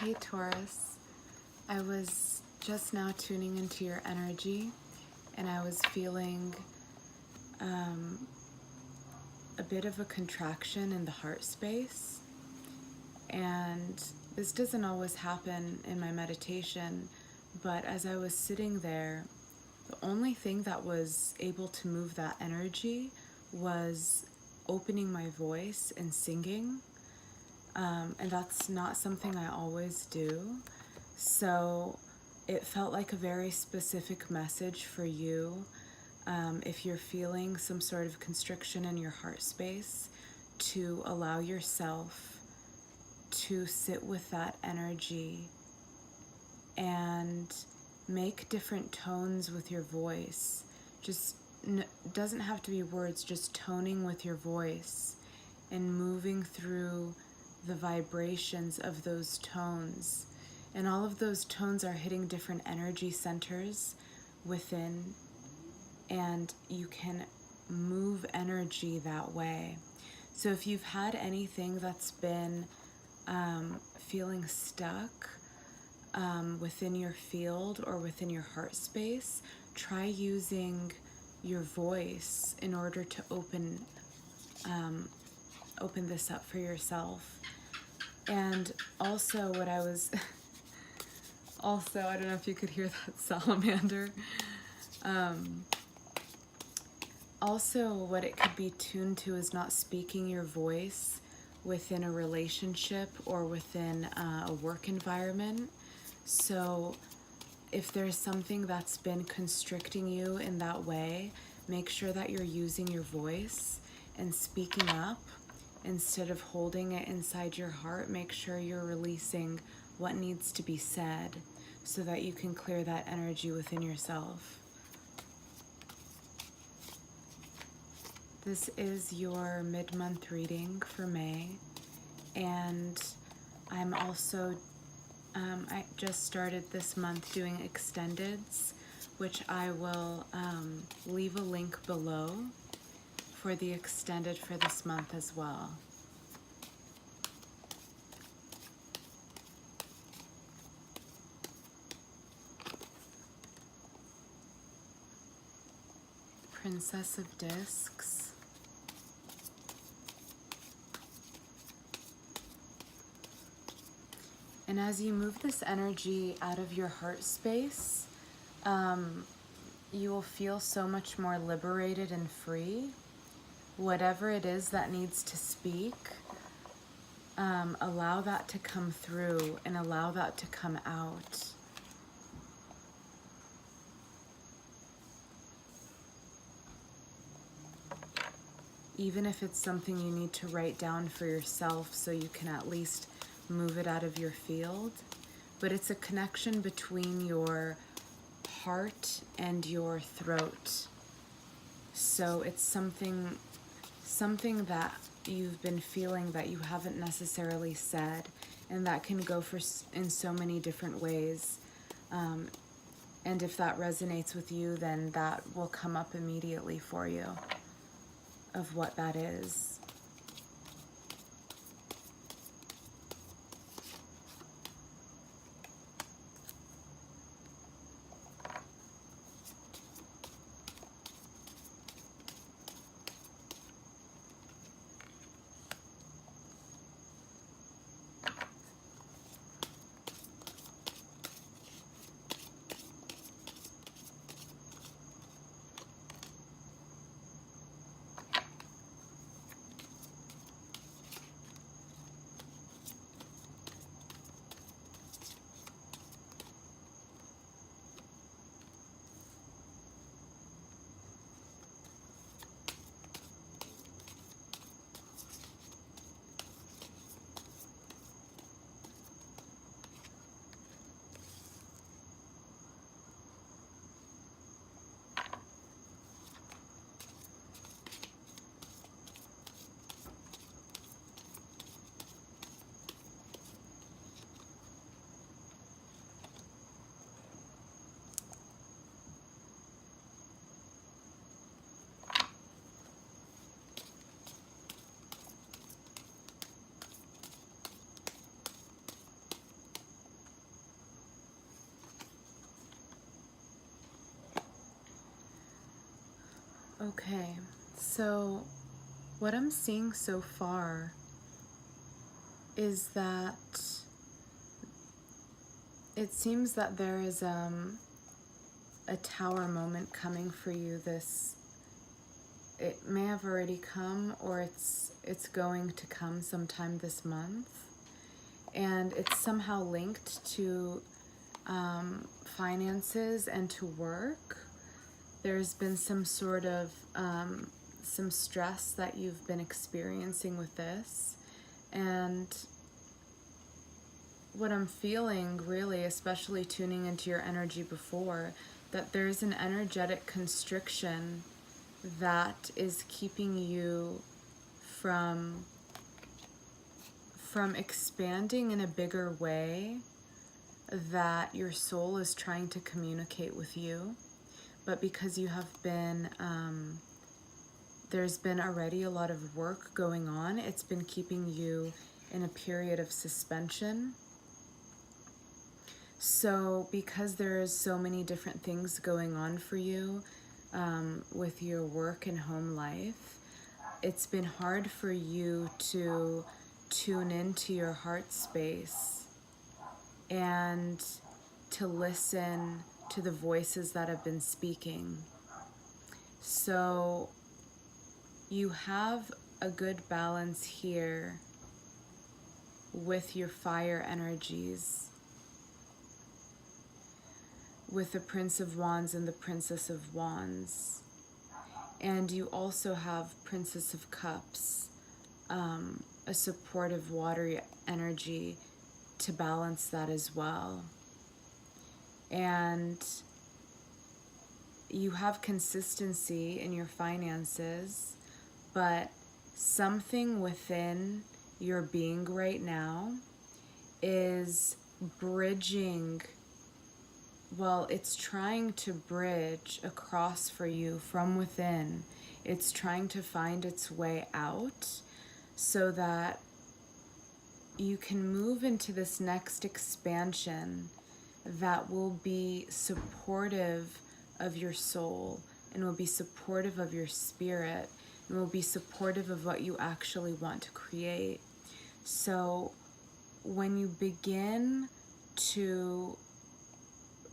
Hey Taurus, I was just now tuning into your energy and I was feeling a bit of a contraction in the heart space. And this doesn't always happen in my meditation, but as I was sitting there, the only thing that was able to move that energy was opening my voice and singing. And that's not something I always do. So it felt like a very specific message for you. If you're feeling some sort of constriction in your heart space, to allow yourself to sit with that energy and make different tones with your voice. Just doesn't have to be words, just toning with your voice and moving through the vibrations of those tones. And all of those tones are hitting different energy centers within, and you can move energy that way. So if you've had anything that's been feeling stuck within your field or within your heart space, try using your voice in order to open this up for yourself. And also what I was also, I don't know if you could hear that salamander. Also what it could be tuned to is not speaking your voice within a relationship or within a work environment. So if there's something that's been constricting you in that way, make sure that you're using your voice and speaking up instead of holding it inside your heart. Make sure you're releasing what needs to be said so that you can clear that energy within yourself. This is your mid-month reading for May, and I'm also, I just started this month doing extendeds, which I will leave a link below for the extended for this month as well. Princess of Discs. And as you move this energy out of your heart space, you will feel so much more liberated and free. Whatever it is that needs to speak, allow that to come through and allow that to come out. Even if it's something you need to write down for yourself so you can at least move it out of your field. But it's a connection between your heart and your throat. So it's something that you've been feeling that you haven't necessarily said, and that can go in so many different ways. And if that resonates with you, then that will come up immediately for you of what that is. Okay, so what I'm seeing so far is that it seems that there is a tower moment coming for you. It may have already come, or it's going to come sometime this month, and it's somehow linked to finances and to work. There's been some sort of some stress that you've been experiencing with this, and what I'm feeling really, especially tuning into your energy before, that there's an energetic constriction that is keeping you from expanding in a bigger way that your soul is trying to communicate with you. But because you have been, there's been already a lot of work going on, it's been keeping you in a period of suspension. So because there's so many different things going on for you with your work and home life, it's been hard for you to tune into your heart space and to listen to the voices that have been speaking. So you have a good balance here with your fire energies, with the Prince of Wands and the Princess of Wands. And you also have Princess of Cups, a supportive watery energy to balance that as well. And you have consistency in your finances, but something within your being right now is bridging, well, it's trying to bridge across for you from within. It's trying to find its way out so that you can move into this next expansion that will be supportive of your soul and will be supportive of your spirit and will be supportive of what you actually want to create. So when you begin to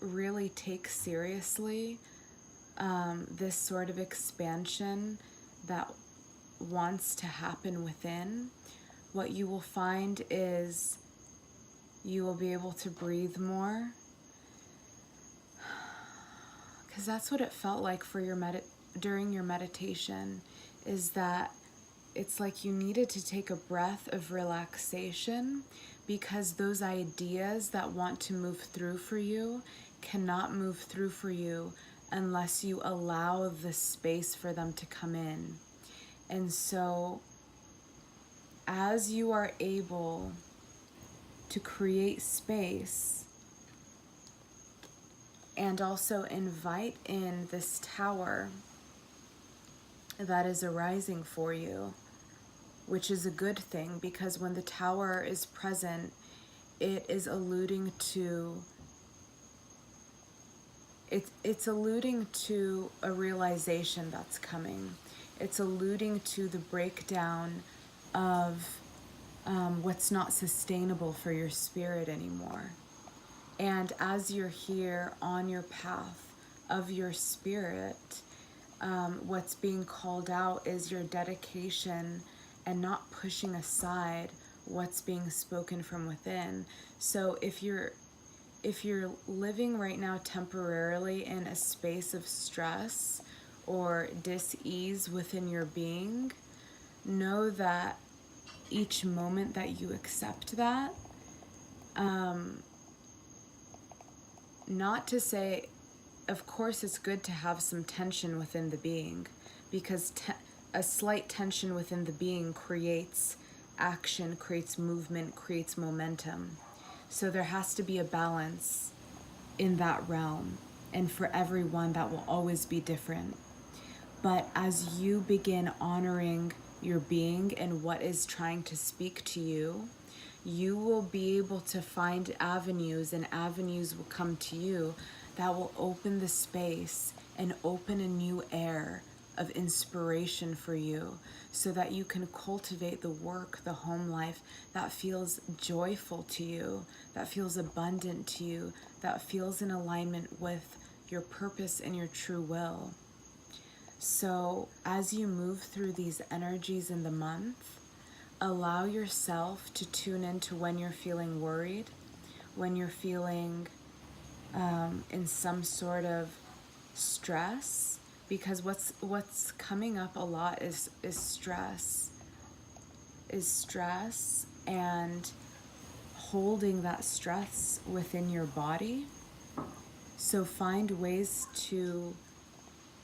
really take seriously this sort of expansion that wants to happen within, what you will find is you will be able to breathe more, because that's what it felt like for your during your meditation, is that it's like you needed to take a breath of relaxation, because those ideas that want to move through for you cannot move through for you unless you allow the space for them to come in. And so as you are able to create space and also invite in this tower that is arising for you, which is a good thing, because when the tower is present, it is alluding to it's alluding to a realization that's coming. It's alluding to the breakdown of what's not sustainable for your spirit anymore. And as you're here on your path of your spirit, what's being called out is your dedication and not pushing aside what's being spoken from within. So if you're living right now temporarily in a space of stress or dis-ease within your being, know that each moment that you accept that, not to say, of course it's good to have some tension within the being, because a slight tension within the being creates action, creates movement, creates momentum. So there has to be a balance in that realm, and for everyone that will always be different. But as you begin honoring your being and what is trying to speak to you, you will be able to find avenues, and avenues will come to you that will open the space and open a new air of inspiration for you, so that you can cultivate the work, the home life that feels joyful to you, that feels abundant to you, that feels in alignment with your purpose and your true will. So as you move through these energies in the month, allow yourself to tune into when you're feeling worried, when you're feeling in some sort of stress, because what's coming up a lot is stress, and holding that stress within your body. So find ways to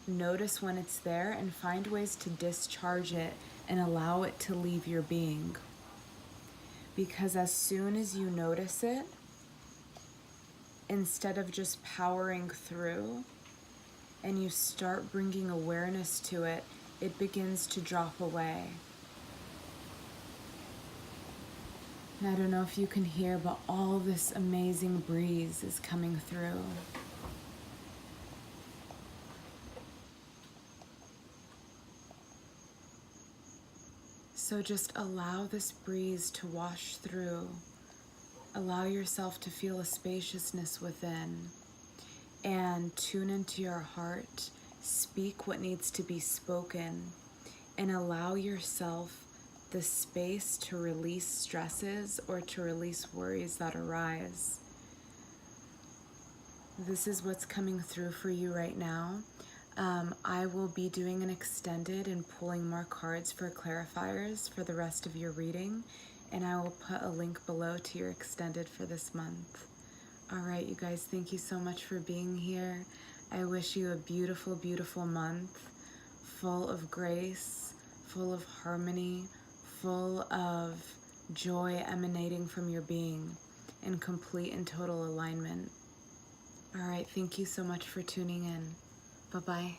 notice when it's there and find ways to discharge it and allow it to leave your being. Because as soon as you notice it, instead of just powering through, and you start bringing awareness to it, it begins to drop away. And I don't know if you can hear, but all this amazing breeze is coming through. So just allow this breeze to wash through. Allow yourself to feel a spaciousness within, and tune into your heart. Speak what needs to be spoken, and allow yourself the space to release stresses or to release worries that arise. This is what's coming through for you right now. I will be doing an extended and pulling more cards for clarifiers for the rest of your reading, and I will put a link below to your extended for this month. All right, you guys, thank you so much for being here. I wish you a beautiful, beautiful month, full of grace, full of harmony, full of joy emanating from your being, in complete and total alignment. All right, thank you so much for tuning in. Bye-bye.